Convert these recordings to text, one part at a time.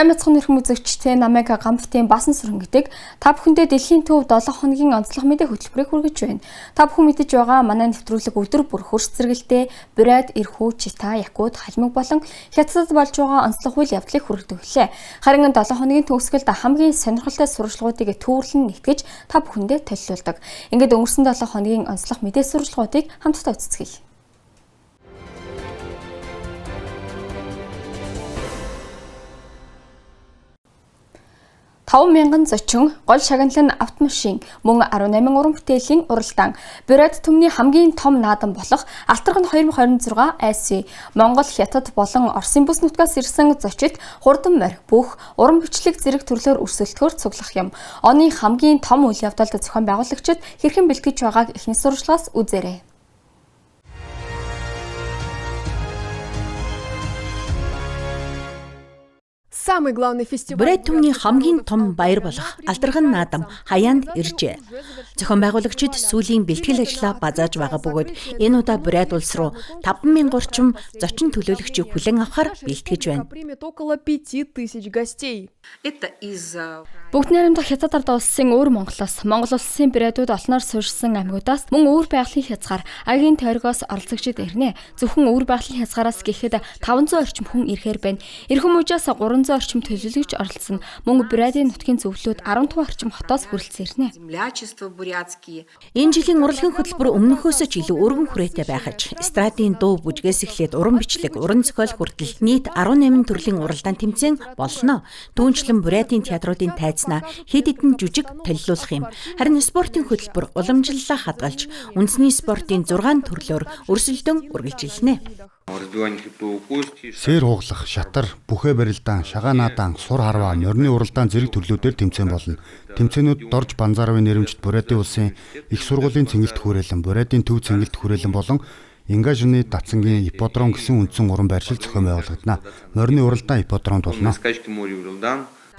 Сайн мэцхан нэрхэн үзэгчтэй намайг гамбтын басан сүрэнгэдэг. Та бүхэндээ дэлхийн төв 7 хоногийн онцлог мэдээ хөтөлбөрийг хүргэж байна. Та бүхэн мэдэж байгаа манай нэвтрүүлэг өдөр бүр хөрс зэрэгэлтэй Бурайд, Ирхүү, Чита, Якут, Халмаг болон Хятадд болж байгаа онцлог үйл явдлыг хүргэдэг лээ. Харин 7 хоногийн төгсгөлд хамгийн сонирхолтой сурвалжлагуудыг төвөрлөн нэгтгэж та бүхэндээ төлөвлөдөг. Ингээд өнгөрсөн 7 хоногийн онцлог мэдээ сурвалжлагуудыг хамтдаа үздэцгээе. 5,000 зочин, гол шагналын автомашин, мөн 18 уран бүтээлийн уралдаан, Бурайд түмний хамгийн том наадам болох Алтархан 2026 IC, Монгол, Хятад болон Оросын бүс нутгаас ирсэн зочид хурдан морь, бүх уран бичлэг зэрэг төрлөөр өрсөлдөхөөр цуглах юм. Оны хамгийн том үйл явдалд зохион байгуулагчид хэрхэн бэлтгэж байгааг эхний сурвалжлагаас үзээрэй. Бурайд түмний хамгийн том баяр болох Алтархан наадам хаяанд иржээ. Зохион байгуулагчид сүүлийн бэлтгэл ажлаа базааж байгаа бөгөөд энэ удаа Бурайд улс руу 5,000 орчим зочин төлөөлөгчийг хүлээн авахар бэлтгэж байна. Бүгд найрамдах Хятад ард улсын өөр Монголоос, Монгол улсын Бурайдууд олноор суурьшсан аймагудаас мөн өөр байгалийн хязгаар агийн тойрогоос оролцогчид ирнэ. Зөвхөн өөр байгалийн хязгаараас гэхэд 500 орчим хүн ирэхээр байна. Ирхэн мужаас 300 орчим төлөөлөгч оролцсон. Мөн Бурайдын нутгийн зөвлөлүүд 15 орчим хотоос хүрэлцэн ирнэ. Энэ жилийн урлагийн хөтөлбөр өмнөхөөс ч илүү өргөн хүрээтэй байхаж, эстрадын дуу бүжгээс эхлээд уран бичлэг, уран зохиол хүртэл нийт 18 төрлийн уралдаан тэмцээн болно. Түүнчлэн Бурайдын театруудын тайзнаа хэд хэдэн жүжиг толилуулах юм. Харин спортын хөтөлбөр уламжлалаа хадгалж, үндэсний спортын 6 төрлөөр өрсөлдөөн үргэлжилнэ. Сээр хугалах, шатар, бүхэ барилдаан, шагаан наадаан, сур харваа, морины уралдаан зэрэг төрлүүдээр тэмцээн болно. Тэмцээнүүд Дорж Банзаравын нэрэмжит Бурайдын улсын их сургуулийн цэнгэлт хүрээлэн, Бурайдын төв цэнгэлт хүрээлэн болон Ингажны Датцангийн ипподром гэсэн үндсэн уран байршил зохион байгуулагдана. Морины уралдаан ипподромд болно.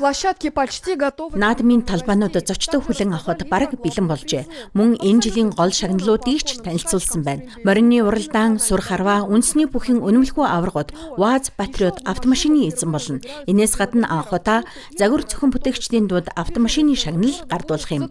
Наадмын талбайнууд зочдоо хүлээн авахд бараг бэлэн болжээ. Мөн энэ жилийн гол шагналуудыг ч танилцуулсан байна. Морины уралдаан, сур харваа, үндэсний бүхэн үнэмлэхүй аваргууд, ВАЗ Патриот автомашины эзэн болно. Энээс гадна анх удаа загвар зохион бүтээгчдийн дунд автомашины шагнал гардуулах юм.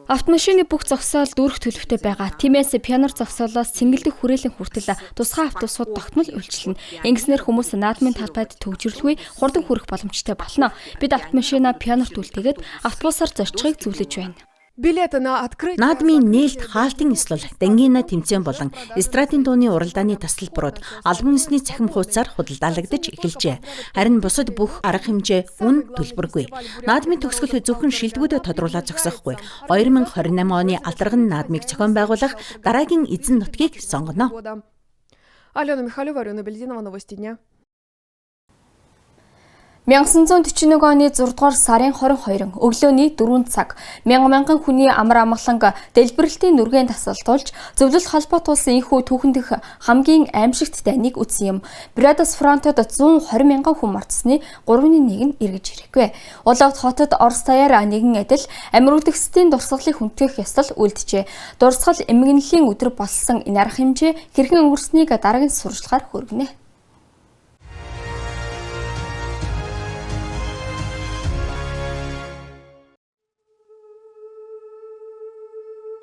Автомашины бүх зогсоол дүүрэх төлөвтэй байгаа. Тиймээс пианор зогсоолоос цэнгэлдэх хүрээлэн хүртэл тусгай автобусууд тогтмол үйлчилнэ. Ингэснээр хүмүүс наадмын талбайд төвжирлгүй хурдан хүрэх боломжтой болно. Бид автомашина пианорт үлдээгээд автобусаар зорчхийг зөвлөж байна. Наадмын нээлт хаалтын эслэл, дангина тэмцээн болон эстрадын дууны уралдааны тасалбарууд албан ёсны цахим хуудасаар худалдаалагдаж эхэлжээ. Харин бусад бүх арга хэмжээ үн төлбөргүй. Наадмын төгсгөл зөвхөн шилдэгүүдэд тодруулаад зогсохгүй. 2028 оны Алтархан наадмыг зохион байгуулах дараагийн эзэн нутгийг сонгоно. Алена Михайлова, Алена Бельдинова, новости дня. 1941 оны 6 дугаар сарын 22 өглөөний 4 цаг мянган хүний амар амгалан дэлбэрэлтийн нүргээн тасалтуулж зөвлөлт холбоот улсын энхүү түүхэн дэх хамгийн аимшигт дайныг үтсэн юм. Бурайдас фронтод 120,000 хүн мартсны 3/1 нь эргэж ирэхгүй. Улаавт хотод Орос даяар нэгэн адил амир үдгсдийн дурсгалыг хүндэтгэх ёслол үлджээ. Дурсгал эмгэнлийн өдөр болсон энэ арга хэмжээ хэрхэн өнгөрснийг дараагийн сурвалжлагаар хүргэнэ.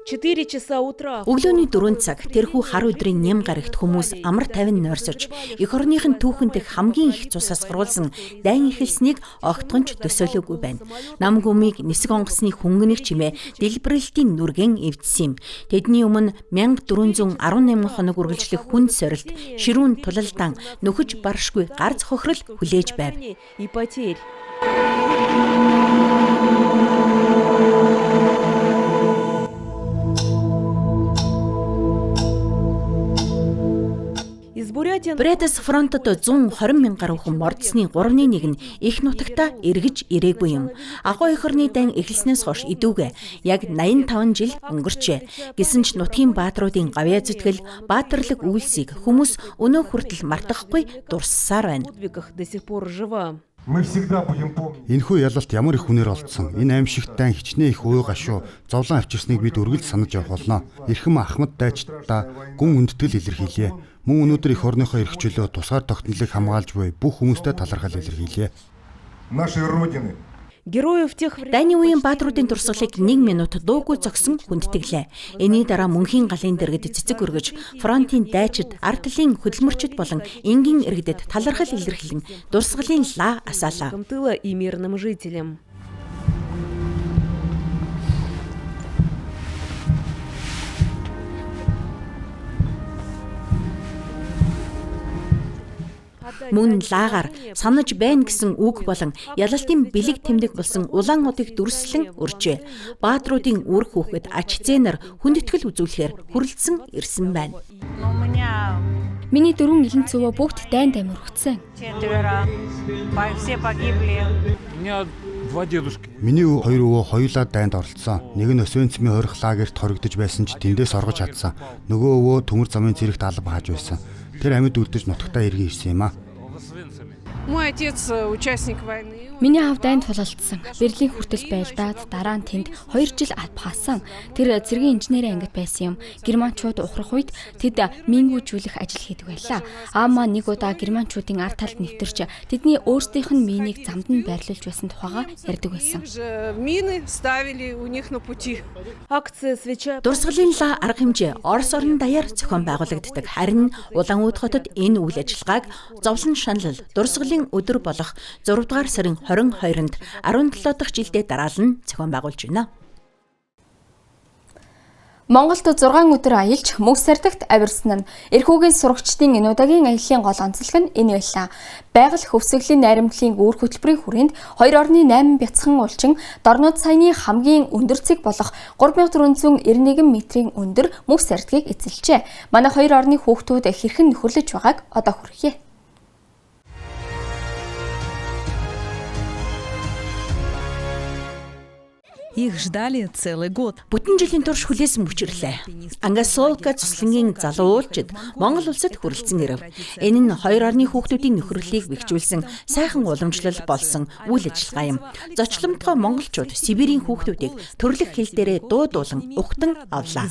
Өглөөний 4 цаг тэрхүү хар өдрийн ням гарагт хүмүүс амар тайван нойрсож эх орныхын түүхэнд хамгийн их цус асгаруулсан дайн эхэлснийг огтгонч төсөөлөөгүй байна. Нам гүмийг нисэг онгоцны хөнгөнөх чимээ дэлбэрэлтийн нүргэн эвдсэн юм. Тэдний өмнө 1418 хоног үргэлжлэх хүнд сорилт, ширүүн тулалдаан, нөхөж баршгүй гар цохрол хүлээж байв. Бурайдас фронтод 120,000 гаруй хүн мордсны 3/1 нь их нутагта эргэж ирээгүй юм. Агуу эх орны дан эхэлснээс хойш идүүгээ яг 85 жил өнгөрчээ. Гэсэн ч нутгийн баатруудын гавьяа зүтгэл, баатарлаг үйлсийг хүмүүс өнөө хүртэл мартахгүй дурссаар байна. Мы всегда будем помнить. Энэхүү ялалт ямар их үнээр олдсон. Энэ аимшигт дайн хичнээн их уу гашуу зовлон авчирсныг бид үргэлж санаж явах болно. Эрхэм Ахмад дайчдаа гүн үндэтгэл илэрхийлье. Мөн өнөөдөр их орныхоо эрх чөлөө тусгаар тогтнолыг хамгаалж буй бүх хүмүүстэй талархал илэрхийлье. Нашей Родины. Дайны үеийн баатруудын дурсгалыг 1 минут дуугүй зогсон хүндэтгэлээ. Энийн дараа мөнхийн галын дэргэд цэцэг өргөж, фронтын дайчид, ард талын хөдөлмөрчид болон энгийн иргэдэд талархал илэрхийлэн дурсгалын лаа асаалаа. Тыла и мирным жителям. Мөн лаагаар санаж байна гэсэн үг болон ялалтын бэлэг тэмдэг болсон улаан одыг дүрслэн өржээ. Баатруудын үр хүүхэд ач зээнэр хүндэтгэл үзүүлэхээр хүрлцэн ирсэн байна. Миний 4 элен цөвөө бүгд дайнд амирхсан. Миний 2 өвөө хоёулаа дайнд оролцсон. Нэг нь Освенцимийн хорих лагерт хоригдож байсан ч тэндээс оргож чадсан. Нөгөө өвөө төмөр замын зэрэгт алба хааж байсан. Тэр амьд үлдэж нутагтаа эргэн ирсэн юм а. Мой отец участник войны. Миний аав дайнд тулалдсан. Берлин хүртэл байлдаад дараа нь тэнд 2 жил албахсан. Тэр цэргийн инженерийн ангид байсан юм. Германчууд ухрах үед тэд мингүүжүүлэх ажил хийдэг байлаа. Аав маань нэг удаа германчуудын ард талд нэвтэрч тэдний өөрсдийнх нь минийг замд нь байрлуулж байсан тухайга ярьдаг байсан. Мины ставили у них на пути. Акция свеча. Дурсгалын лаа арга хэмжээ Орос орн даяар зохион байгуулагддаг. Харин Улаанууд хотод энэ үйл ажиллагааг зовлон шанал дурсгалын өдөр болох 6 дугаар сарын 22-нд 17 дахь жилдээ дараалан зохион байгуулж байна. Монголд 6 өдөр аялж мөг сардагт авирсан нь эрхүүгийн сурагчдын энэ удаагийн аяллаа гол онцлог нь энэ байлаа. Байгаль хөвсгөлийн найрамдлын үүрэг хөтөлбөрийн хүрээнд 2.8 бяцхан улчин дорнод саяны хамгийн өндөр цэг болох 3491 метрийн өндөр мөг сардгийг эзэлжээ. Манай 2 орны хүүхдүүд хэрхэн нөхөрлөж байгааг одоо хүргье. Их ждали целый год. Бүтэн жилийн турш хүлээсэн мөчрлээ. Ангасолка цуслангийн залуу уулчид Монгол улсад хүрэлцэн ирэв. Энэ нь 2 орны хүүхдүүдийн нөхөрлөлийг бэхжүүлсэн сайхан уламжлал болсон үйл ажиллагаа юм. Зочломтгой монголчууд Сибирийн хүүхдүүдийг төрлөх хэл дээрээ дуудуулан ухтан авлаа.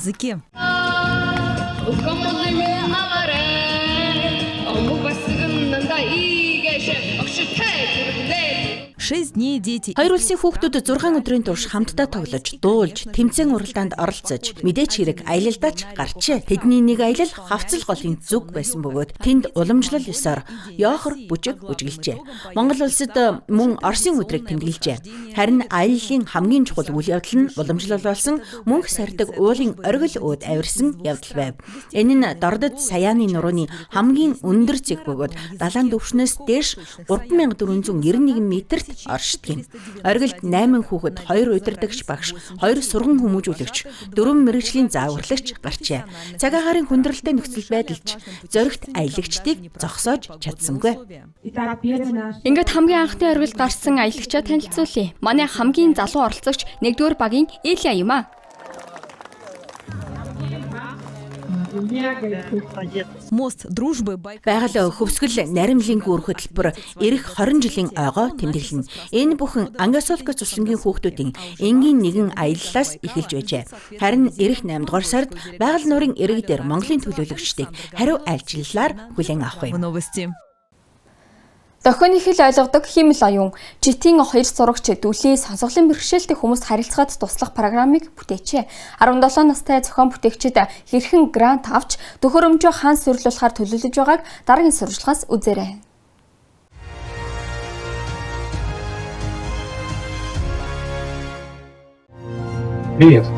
6 дней дети. Хоёр улсын хүүхдүүд 6 өдрийн турш хамтдаа тоглож, дуулж, тэмцээн уралдаанд оролцож, мэдээч хэрэг аялалдаач гарчээ. Тэдний нэг аялал хавцал голын зүг байсан бөгөөд тэнд уламжлал ёсоор Йохор бүжиг бүжгэлжээ. Монгол улсад мөн Оросын өдрийг тэмдэглэжээ. Харин аяллаа хамгийн чухал үйл явдал нь уламжлал болсон мөнх сардаг уулын оргил өөд авирсан явдал байв. Энэ нь Дордод Саяаны нурууны хамгийн өндөр цэг бөгөөд далайн түвшнээс дээш 3491 метрт оршдог юм. Оргилд 8 хүүхэд, 2 удирдагч багш, 2 сурган хүмүүжүүлэгч, 4 мэргэжлийн зааварлагч гарчээ. Цаг агаарын хүндрэлтэй нөхцөл байдалч зоригт аялагчдыг зогсоож чадсангүй. Ингээд хамгийн анхны оргилд гарсан аялагчаа танилцуулъя. Манай хамгийн залуу оролцогч 1-р багийн Илья юм а. Мост дружбы Байгаль хөвсгөл наримлын гүр хөтөлбөр ирэх 20 жилийн ойгоо тэмдэглэнэ. Энэ бүхэн Ангасолка цуслангийн хүүхдүүдийн энгийн нэгэн аяллаас эхэлж байжээ. Харин ирэх 8 дугаар сард байгаль нуурын иргэдээр Монголын төлөөлөгчдийг хариу айлчлалаар хүлээн авах юм. новости. Дохионы хэл ойлгодог химэл оюун житийн 2 сурагч дүүлийн сонсголын бэрхшээлтэй хүмүүст харилцаад туслах программыг бүтээжээ. 17 настай зохион бүтээгчид хэрхэн грант авч төхөөрөмжөө хаан суйрлуулахаар төлөвлөж байгааг дараагийн сурвалжлагаас үзээрэй. Привет.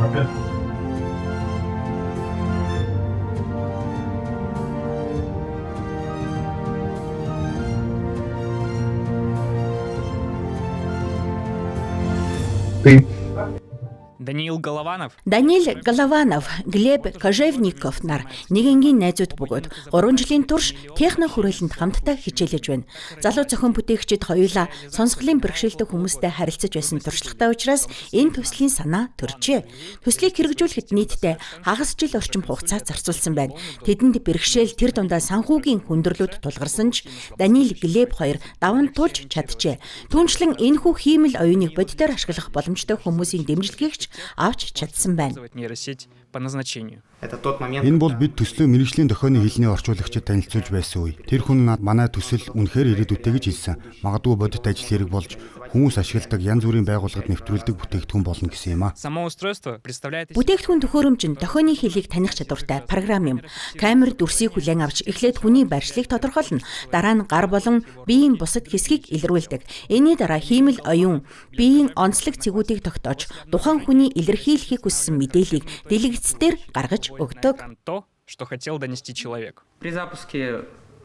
Даниил Голованов, Глеб Кожевников нар нэгэнгийн найзууд бөгөөд 3 жилийн турш техно хүрээлэнд хамтдаа хичээлж байна. Залуу зохион бүтээгчид хоёулаа сонсголын бэрхшээлтэй хүмүүстэй харилцаж байсан туршлагатай учраас энэ төслийн санаа төржээ. Төслийг хэрэгжүүлэхэд нийтдээ хагас жил орчим хугацаа зарцуулсан байна. Тэдэнд бэрхшээл тэр дундаа санхүүгийн хүндрэлүүд тулгарсан ч Даниил Глеб хоёр даван туулж чаджээ. Түүнчлэн энэхүү хиймэл оюуныг бодитоор ашиглах боломжтой хүмүүсийн дэмжлэгийг авч чадсан байна. нейросеть по назначению. Энэ бол бид төслөө мэргэжлийн дохионы хэлний орчуулагчид танилцуулж байсан үе. Тэр хүн манай төсөл үнэхээр ирээдүйтэй гэж хэлсэн. Магадгүй бодит ажил хэрэг болж хүмүүс ашигладаг янз бүрийн байгууллагад нэвтрүүлдэг бүтээгдэхүүн болно гэсэн юм а. Само устройство представляет Бүтээгдэхүүн төхөөрөмж нь дохионы хэлийг таних чадвартай програм юм. Камер дүрсийг хүлээн авч эхлээд хүний байршлыг тодорхойлно. Дараа нь гар болон биеийн бусад хэсгийг илрүүлдэг. Энийн дараа хиймэл оюун биеийн онцлог цэгүүдийг тогтоож тухайн хүний илэрхийлэхийг хүссэн мэдээллийг дэлгэцээр гаргаж өгдөг. то, что хотел донести человек.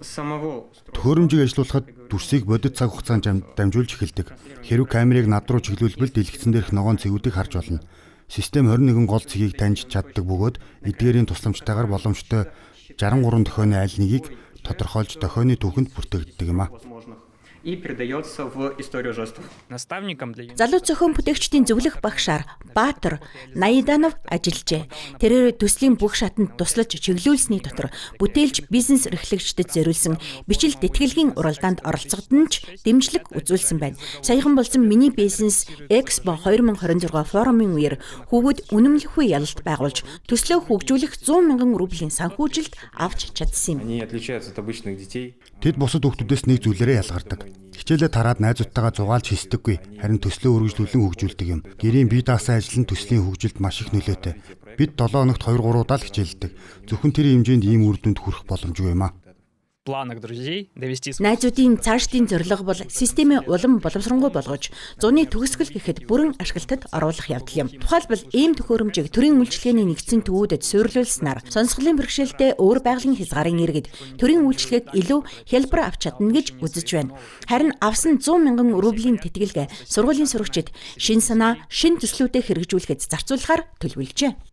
Төхөөрөмжийг ажилуулахад дүрсийг бодит цаг хугацаанд дамжуулж эхэлдэг. Хэрв камерыг над руу чиглүүлбэл дэлгэцэн дээрх ногоон цэгүүдийг харж болно. Систем 21 гол цэгийг таньж чаддаг бөгөөд эдгээрийн тусламжтайгаар боломжтой 63 дохионы аль нэгийг тодорхойлж дохионы түүхэнд бүртгэгддэг юм а. Наставником для Залуу зохион бүтээгчдийн зөвлөх багшаар Баатар Наяданов ажиллажээ. Тэрээр төслийн бүх шатанд туслаж чиглүүлсний дотор бүтээлч бизнес эрхлэгчдэд зориулсан бичил детгэлгийн уралдаанд оролцоход нь ч дэмжлэг үзүүлсэн байна. Саяхан болсон Миний бизнес Экспо 2026 форумын үеэр хүүгүүд үнэмлэхгүй ялалт байгуулж төслөө хөгжүүлэх 100 мянган рублийн санхүүжилт авч чадсан юм. Тэд бусад хүүхдүүдээс нэг зүйлээрээ ялгардаг. Хичээлээ тараад найзуудтайгаа зугаалж хийсдэггүй. Харин төслөө үргэлжлүүлэн хөгжүүлдэг юм. Гэрийн бие даасан ажил нь төслийн хөгжилд маш их нөлөөтэй. Бид 7 хоногт 2-3 удаа л хичээлдэг. Зөвхөн тэр хэмжээнд ийм үр дүнд хүрэх боломжгүй юм а. планах друзей довести Найзуудын цаашдын зорилго бол системээ улам боловсронгуй болгож зуны төгсгөл гэхэд бүрэн ашиглалтад оруулах явдал юм. Тухайлбал ийм төхөөрөмжийг төрийн үйлчилгээний нэгдсэн төвүүдэд суйрлуулснаар сонсголын бэрхшээлтэй өөр байгалийн хязгаарын иргэд төрийн үйлчилгээг илүү хялбар авч чадна гэж үзэж байна. Харин авсан 100 мянган рублийн тэтгэлгээ сургуулийн сурагчид шин санаа, шин төслүүдэд хэрэгжүүлэхэд зарцуулахаар төлөвлөжээ.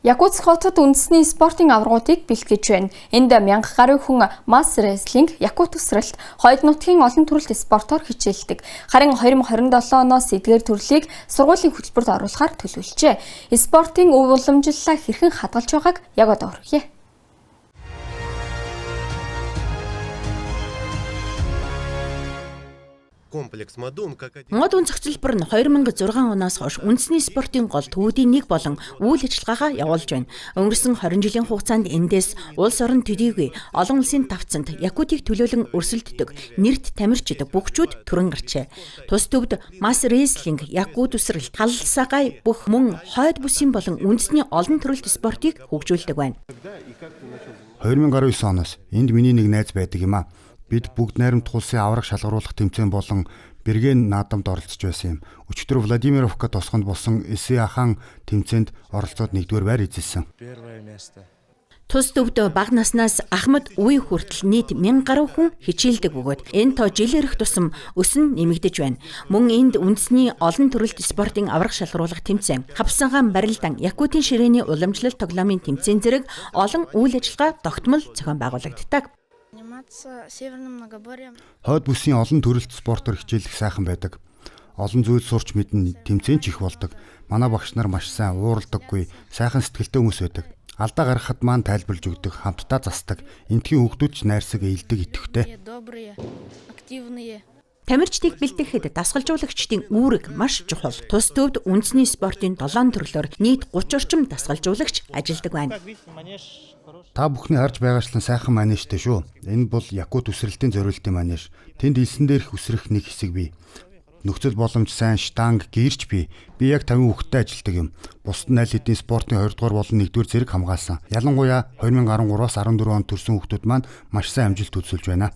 Якутск хотод үндэсний спортын аваргуудыг бэлтгэж байна. Энд 1000 гаруй хүн масс рестлинг, якут үсрэлт, хойд нутгийн олон төрөлт спортоор хичээлдэг. Харин 2027 оноос эдгээр төрлийг сургуулийн хөтөлбөрт оруулахаар төлөвлөжээ. Спортын өв уламжлалаа хэрхэн хадгалж байгааг яг одоо хүргье. Мод үн зохицолбор нь 2006 оноос хойш үндэсний спортын гол төвүүдийн нэг болон үйл ажиллагаагаа явуулж байна. Өнгөрсөн 20 жилийн хугацаанд эндээс улс орон төдийгүй олон улсын давцанд якутыг төлөөлөн өрсөлддөг нэрт тамирчид бүгчүүд төрөн гарчээ. Тус төвд масс рестлинг, якут үсрэлт, халалсагай бүх мөн хойд бүсийн болон үндэсний олон төрөлт спортыг хөгжүүлдэг байна. 2019 оноос энд миний нэг найз байдаг юм а. Бид бүгд найрамд улсын авраг шалгаруулах тэмцээн болон Берген наадамд оролцож байсан юм. Өчигдөр Владимировка тосгонд болсон Эсэахан тэмцээнд оролцоод нэгдүгээр байр эзэлсэн. Тус төвд бага наснаас Ахмад үе хүртэл нийт 1000 гаруй хүн хичээлдэг бөгөөд энэ тоо жил ирэх тусам өсөн нэмэгдэж байна. Мөн энд үндэсний олон төрөлт спортын авраг шалгаруулах тэмцээн, хавсангаан барилдан, якутын ширээний уламжлалт тоглоомын тэмцээн зэрэг олон үйл ажиллагаа тогтмол зохион байгуулагддаг. Хойд бүсийн олон төрөлт спортоор хичээлэх сайхан байдаг. Олон зүйл сурч мэднэ, тэмцээн ч их болдог. Манай багш нар маш сайн ууралдаггүй, сайхан сэтгэлтэй хүмүүс байдаг. Алдаа гаргахад маань тайлбарлаж өгдөг, хамтдаа засдаг. Энтхийн хүүхдүүд ч найрсаг ээлдэг идэвхтэй. Тамирчдыг бэлтгэхэд дасгалжуулагчдын үүрэг маш чухал. Тус төвд үндэсний спортын 7 төрлөөр нийт 30 орчим дасгалжуулагч ажилладаг байна. Та бүхний харж байгаачлан сайхан манежтэй шүү. Энэ бол якут үсрэлтийн зориултын манеж. Тэнд элсэн дээрх үсрэх нэг хэсэг бий. Нөхцөл боломж сайн штанг, гэрч бий. Би яг 50 хүүхэдтэй ажилладаг юм. Бусад нь аль хэдийн спортын 2 дугаар болон 1-р зэрэг хамгаалсан. Ялангуяа 2013-аас 14 онд төрсэн хүүхдүүд маань маш сайн амжилт үзүүлж байна.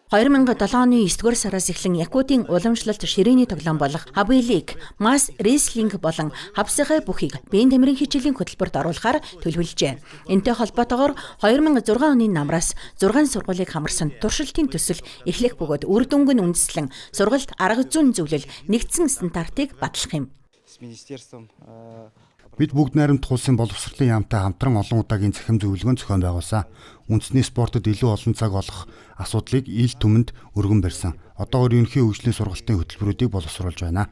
2007 оны 9-р сараас эхлэн Якутийн уламжлалт ширээний тоглоом болох Хабилик, Масс Рестлинг болон Хавсахай бүхийг биеийн тамирын хичээлийн хөтөлбөрт оруулахаар төлөвлөжээ. Энтэй холбоотойгоор 2006 оны намраас 6 сургуулийг хамарсан туршилтын төсөл эхлэх бөгөөд үр дүнг нь үндэслэн сургалт арга зүйн зөвлөл нэгдсэн стандартыг батлах юм. Бид бүгд найрамдах улсын боловсролын яамтай хамтран олон удаагийн цахим зөвлөгөөн зохион байгуулсан. Үндэсний спортод илүү олон цаг олох асуудлыг ил түмэнд өргөн барьсан. Одоогоор ерөнхий хөгжлийн сургалтын хөтөлбөрүүдийг боловсруулж байна.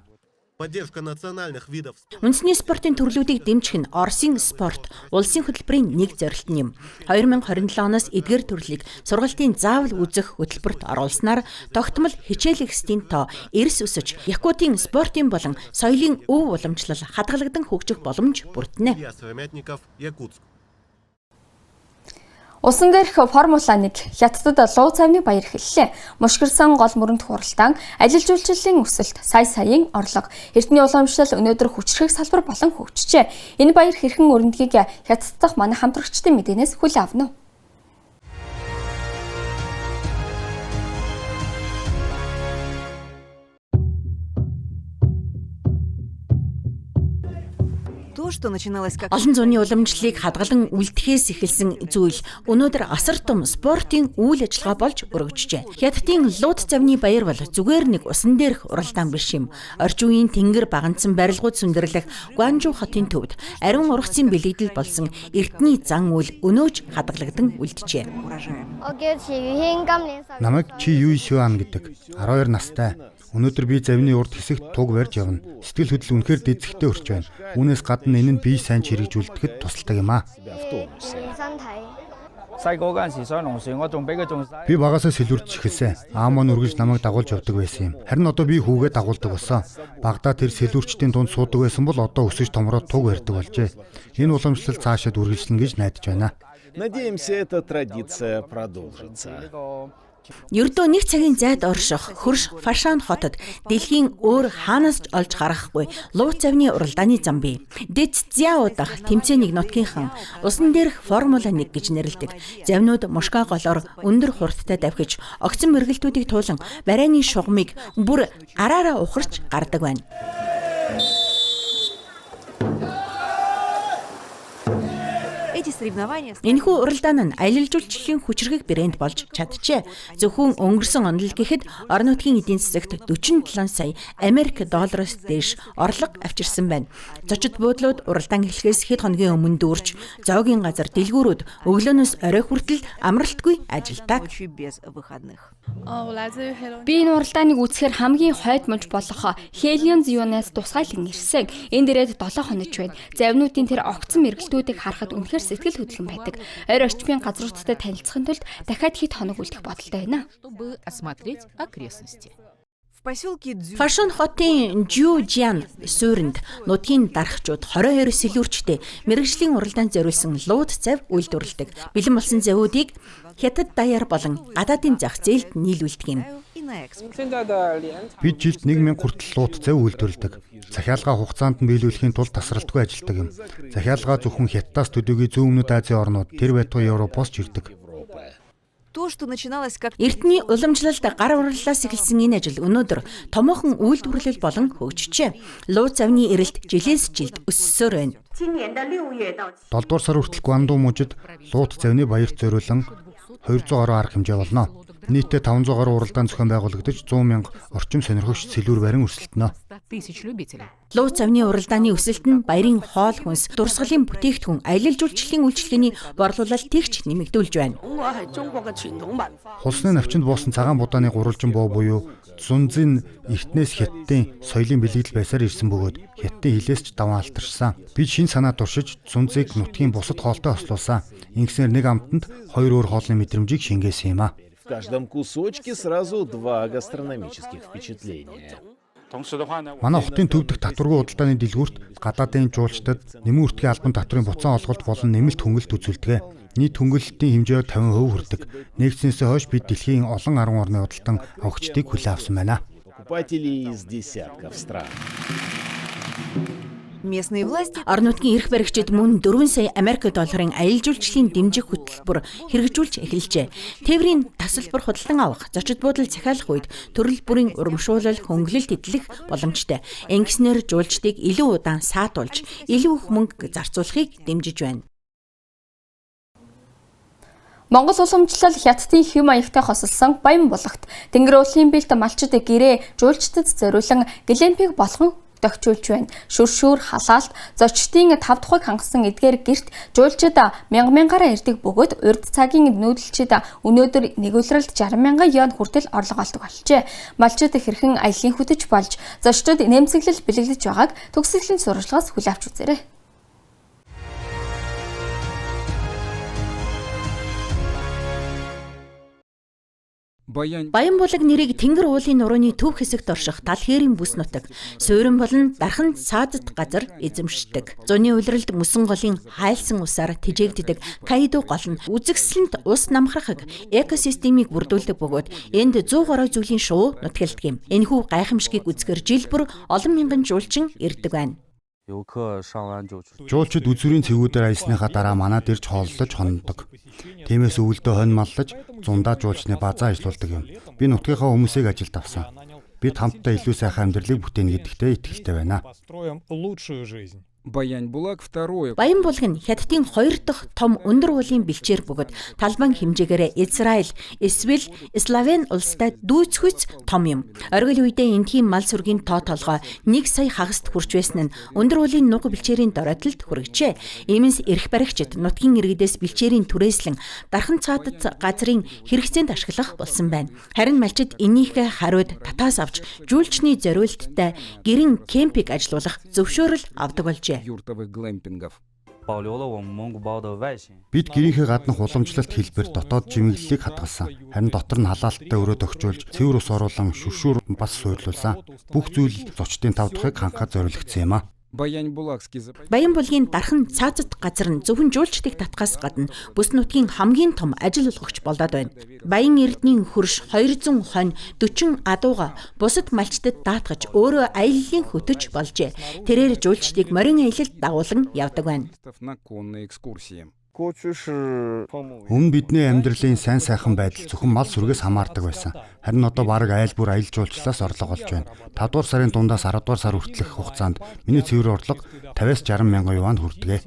Үндэсний спортын төрлүүдийг дэмжих нь Оросын спорт улсын хөтөлбөрийн нэг зорилт нь юм. 2027 оноос эдгээр төрлийг сургалтын заавал үзэх хөтөлбөрт оруулснаар тогтмол хичээлэгсдийн тоо эрс өсөж, Якутийн спортын болон соёлын өв уламжлал хадгалагдан хөгжих боломж бүрдэнэ. Усан дээрх Формула 1 хятадд луу цавны баяр эхэллээ. Мушгирсан гол мөрөнд хуралдаан, ажил жуулчлалын өсөлт, сая-саяын орлого, эрдэнэ уламжлал өнөөдөр хүчрхэг салбар болон хөгжжээ. Энэ баяр хэрхэн өрнөдгийг Хятад дахь манай хамтрагчдын мэдээнээс хүлээн авна уу? Олон зууны уламжлалыг хадгалан үлдэхээс эхэлсэн зүйл өнөөдөр асар том спортын үйл ажиллагаа болж өргөжжээ. Хятадын лууд завны баяр бол зүгээр нэг усан дээрх уралдаан биш юм. Орчин үеийн тэнгэр баганцсан барилгууд сүндэрлэх Гуанжу хотын төвд ариун ургацын бэлэгдэл болсон эртний зан үйл өнөөж хадгалагдан үлджээ. Намайг Чи Юй Сюан гэдэг 12 настай. Өнөөдөр би завны урд хэсэгт туг барьж явна. Сэтгэл хөдлөл үнэхээр дэцэгтэй өрч байна. Үүнээс гадна энэ нь бие сайн чирэгжүүлдэхэд тусалдаг юм аа. Би багасаа сэлүүрч эхэлсэн. Аав маань үргэлж намайг дагуулж явдаг байсан юм. Харин одоо би хүүгээ дагуулдаг болсон. Багадаа тэр сэлүүрчдийн дунд суудаг байсан бол одоо өсөж томроод туг барьдаг болжээ. Энэ уламжлал цаашаад үргэлжлэнэ гэж найдаж байна. Надеемся, эта традиция продолжится. Ердөө нэг цагийн зайд орших хөрш Фашан хотод дэлхийн өөр хаанаас ч олж гарахгүй луу завны уралдааны зам бий. Дэц Зяо дахь тэмцээнийг нутгийнхан усан дээрх Формула 1 гэж нэрлэдэг. Завнууд мушка голоор өндөр хурдтай давхиж огцон мэргэлтүүдийг туулан барайны шугамыг бүр гараараа ухарч гардаг байна. Энэхүү уралдаан нь аялал жуулчлалын хүчирхэг брэнд болж чаджээ. Зөвхөн өнгөрсөн онол гэхэд орон нутгийн эдийн засагт 47 сая Америк доллароос дээш орлого авчирсан байна. Зочид буудлууд уралдаан эхлэхээс хэд хоногийн өмнө дүүрч, зоогийн газар дэлгүүрүүд өглөөнөөс орой хүртэл амралтгүй ажилдаг. Би энэ уралдааныг үзэхээр хамгийн хойд мунж болох Хелион Зюнаас тусгайлан ирсэн. Энд ирээд 7 хоног байна. Завнуудын тэр огцон мэргэлтүүдийг харахад үнэхээр сэтгэл хөдлөн байдаг. Ойр орчмын газруудтай танилцахын тулд дахиад хэд хоног үлдэх бодолтой байна. Фашан хотын Жужиан суурьнд нутгийн дарагчид 22 сэлүүрчтэй мэргэжлийн уралдаанд зориулсан лууд цав үйлдвэрлэдэг. Бэлэн болсон завуудыг Хятад даяар болон гадаадын зах зээлд нийлүүлдэг юм. Бид жилд 1000 хүртэл лууд цав үйлдвэрлэдэг. Захиалга хугацаанд нь биелүүлэхийн тулд тасралтгүй ажилладаг юм. Захиалга зөвхөн Хятадаас төдийгүй зүүн өмнөд Азийн орнууд, тэр байтугай Европоос ч ирдэг. Эртний уламжлалд гар урлалаас эхэлсэн энэ ажил өнөөдөр томоохон үйлдвэрлэл болон хөгжижээ. Луу завны эрэлт жилээс жилд өссөөр байна. 7 дугаар сар хүртэл Гуанду мужид лууд завны баярт зориулан 200 гаруй арга хэмжээ болно. Нийтдээ 500 гаруй уралдаан зохион байгуулагдаж 100,000 орчим сонирхогч сэлүүр барин өрсөлдөнө. Луу завны уралдааны өсөлт нь баярын хоол хүнс, дурсгалын бүтээгдэхүүн, аялал жуулчлалын үйлчилгээний борлуулалт тэгч нэмэгдүүлж байна. Хулсны навчинд буусан цагаан будааны гурвалжин боо буюу Зунзин эртнээс Хятадын соёлын бэлэгдэл байсаар ирсэн бөгөөд Хятадын хилээс ч даван алтарсан. Бид шин санаа туршиж Зунзыг нутгийн бусад хоолтой ослуулсан. Ингэснээр нэг амтанд 2 өөр хоолны мэдрэмжийг шингээсэн юм а. В каждом кусочке сразу 2 гастрономических впечатления. Манай хотын төв дэх татваргүй худалдааны дэлгүүрт гадаадын жуулчдад нэмэн үртгийн албан татврын буцаан олголт болон нэмэлт хөнгөлөлт үзүүлдэг. Нийт хөнгөлөлтийн хэмжээ 50% хүрдэг. Нэгдснээсээ хойш бид дэлхийн олон 10 орны худалдан авахчдыг хүлээн авсан байна. Покупатели из десятков стран. Местные власти Орон нутгийн эрх баригчид мөн 4 сая Америк долларын аялал жуулчлалын дэмжих хөтөлбөр хэрэгжүүлж эхэлжээ. Тээврийн тасалбар худалдан авах, зочид буудал захиалах үед төрөл бүрийн урамшуулал, хөнгөлөлт эдлэх боломжтой. Ингэснээр жуулчдыг илүү удаан саатуулж, илүү их мөнгө зарцуулахыг дэмжиж байна. Монгол уламжлал хятадын хэм маягтай хосолсон Баянбулгт Тэнгэр уулын бэлт малчид гэрээ жуулчдад зориулан глэмпинг болгон тогтжуулж байна. Шүршүүр халаалт зочдын 5 тухайг хангасан эдгээр гэрт жуулчид мянгаараа ирдэг бөгөөд урд цагийн нүүдэлчид өнөөдөр нэгүүлрэлт 60 мянган юан хүртэл орлого олдог болжээ. Малчид хэрхэн аялын хөтөж болж зочдод нэмсэглэл бэлэглэж байгааг төгсгөлийн сурвалжлагаас хүлээн авч үзээрэй. Баянбулаг нэрийг Тэнгэр уулын нурууны төв хэсэгт орших тал хээрийн бүс нутаг, суурин болон дархан цаадад газар эзэмшдэг. Зуны улиралд мөсөн голын хайлсан усаар тэжээгддэг Кайду гол нь үзэгсэлэнт ус намхрахыг экосистемийг бүрдүүлдэг бөгөөд энд 100 гаруй зүйлийн шувуу нутгалдаг юм. Энэхүү гайхамшигыг үзэхээр жил бүр олон мянган жуулчин ирдэг байна. Жуулчид үзүүрийн цэгүүдээр аялсныхаа дараа манад ирж хооллож хондог. Тиймээс өвөлдөө хонь маллаж зундаа жуулчны базаа ажилуулдаг юм. Би нутгийнхаа хүмүүсийг ажилд авсан. Бид хамтдаа илүү сайхан амьдралыг бүтээнэ гэдэгтээ итгэлтэй байна. Баянбулаг второе. Баянбулаг нь Хятадын 2 дахь том өндөр уулын бэлчээр бөгөөд талбайн хэмжээгээр Израиль эсвэл Словен улстай дүүцхүйц том юм. Оргил үедээ энэхийн мал сүргийн тоо толгой 1 сая хагаст хүрч байсан нь өндөр уулын нуг бэлчээрийн дороотолд хүргэжээ. Иймээс эрх баригчид нутгийн иргэдээс бэлчээрийн түрээслэн дархан цаадад газрын хэрэгцээнд ашиглах болсон байна. Харин малчид энийхээ хариуд татаас авч жуулчны зориулттай гэрэн кемпинг ажилуулах зөвшөөрөл авдаг болжээ. Юртовых глэмпингов. Бид гэрийнхээ гаднах уламжлалт хэлбэр дотоод жимэглэлийг хадгалсан. Харин дотор нь халаалттай өрөө төгчүүлж, цэвэр ус оруулан шүршүүр бас суйрлуулсан. Бүх зүйл зочдын 5 дахыг хангахад зориулагдсан юм а. Баянбулгийн дархан цаадад газар нь зөвхөн жуулчдыг татхаас гадна бүс нутгийн хамгийн том ажил олгогч болоод байна. Баян эрдэнийн хөрш 200 хонь 40 адууга бусад малчдад даатгаж өөрөө аяллаа хөтөж болжээ. Тэрээр жуулчдыг морин аялалд дагуулan явдаг байна. Өмнө бидний амьдралын сайн сайхан байдал зөвхөн мал сүргээс хамаардаг байсан. Харин одоо бараг айл бүр аялал жуулчлалаас орлого олж байна. 5 дугаар сарын дундаас 10 дугаар сар хүртэлх хугацаанд миний цэвэр орлого 50-60 мянган юань хүрдэгэ.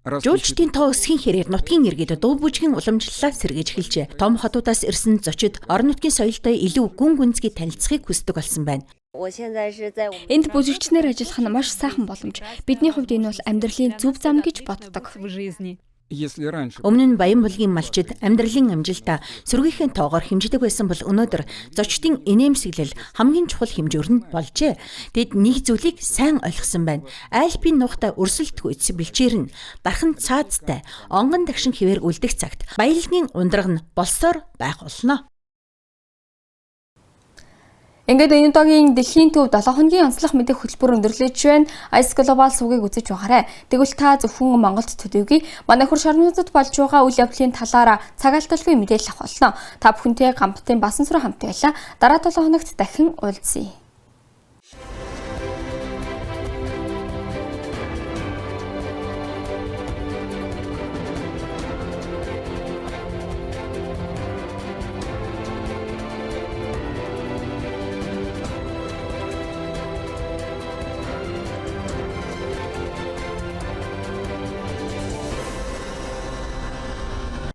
Жуулчдын тоо өсгийн хэрээр нутгийн иргэд дуу бүжгийн уламжлалаа сэргээж эхэлжээ. Том хотуудаас ирсэн зочид орон нутгийн соёлтой илүү гүн гүнзгий танилцахыг хүсдэг болсон байна. Энд бүжигчнэр ажиллах нь маш сайхан боломж. Бидний хувьд энэ бол амьдралын зөв зам гэж боддог. Өмнө нь Баянбулгийн малчид амьдралын амжилтаа сүргийнхээ тоогоор хэмждэг байсан бол өнөөдөр зочдын инээмсэглэл хамгийн чухал хэмжүүр нь болжээ. Тэд нэг зүйлийг сайн ойлгосон байна. Альпийн нухтай өрсөлдөх үйс бэлчээр нь дархан цаадтай онгон дагшин хэвээр үлдэх цагт баялагын ундраг нь болсоор байх болно. Ингээд энэ удаагийн дэлхийн төв 7 хоногийн онцлог мэдээ хөтөлбөр өндөрлөж байна. Ice Global сувгийг үзэж байгаарай. Тэгвэл та зөвхөн Монголд төдийгүй манай хөр шорнуудад болж байгаа үйл явдлын талаар цагаалталгүй мэдээлэл авах болно. Та бүхэнтэй гамбатын басан сүрэн хамт байлаа. Дараа 7 хоногт дахин уулзъя.